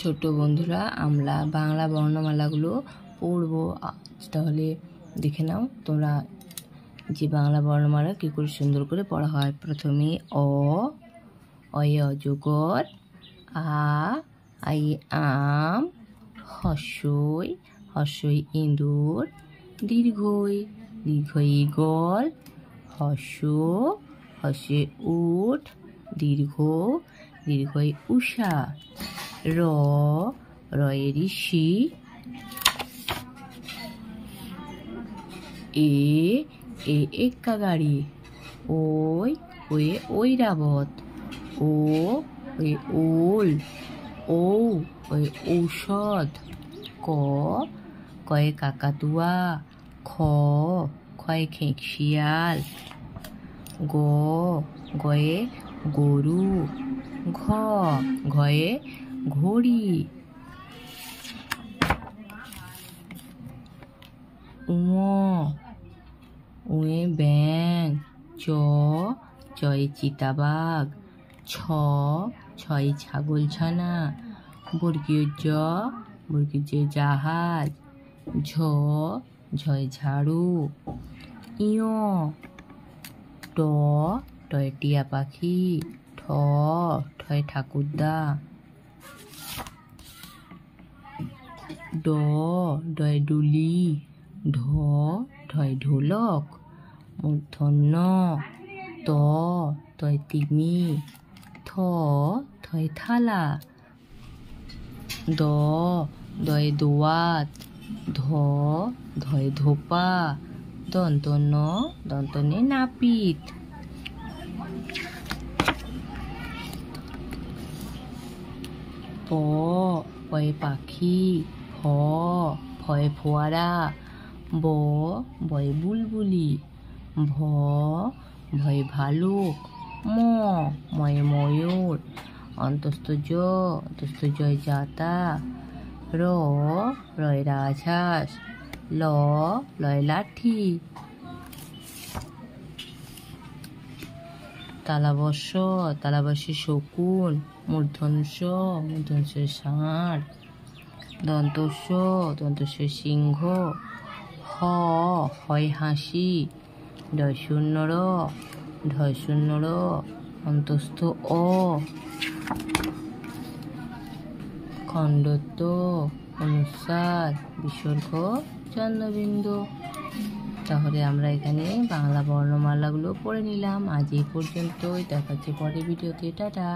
ছোট বন্ধুরা, আমরা বাংলা বর্ণমালাগুলো পড়ব। তাহলে দেখে নাও তোমরা যে বাংলা বর্ণমালা কী করে সুন্দর করে পড়া হয়। প্রথমে অয়ে অজগর, আই আম, হর্ষই ইঁদুর, দীর্ঘই ঈগল, হর্ষে উট, দীর্ঘই উষা, রয়ে ঋষি, এক্কা গাড়ি, ওয়ে ঐরাবত, ওল, ঔষধ, কয়ে কাকাতুয়া, খয়ে খেঁকশিয়াল, গয়ে গরু, ঘয়ে ঘড়ি, উয়ে ব্যাঙ, চয়ে চিতাবাঘ, ছয়ে ছাগলছানা, বর্গীয় জ জাহাজ, ঝয়ে ঝাড়ু, টয়ে টিয়া পাখি, ঠয়ে ঠাকুরদা, ডয়ে ডুলি, ঢয়ে ঢোলক, মূর্ধন্য তয়ে তিমি, থয়ে থালা, দয়ে দোয়াত, ধয়ে ধোপা, দন্তনে নাপিত, পয়ে পাখি, ফয়ে ফোয়ারা, বয়ে বুলবুলি, ভয়ে ভালুক, ময়ে ময়ূর, অন্তস্থ জয় যাতা, রয়ে রাজহাঁস, লয়ে লাঠি, তালাবস্যে শকুন, মূর্ধন্য ষাঁড়, দন্তস্য সিংহ, হয় হাসি, ঢয় শূন্য র, অন্তস্থ খণ্ডত্ব, অনুস্বার, বিসর্গ, চন্দ্রবিন্দু। তাহলে আমরা এখানে বাংলা বর্ণমালাগুলো পড়ে নিলাম। আজ এই পর্যন্তই, দেখা হচ্ছে পরের ভিডিওতে। টাটা।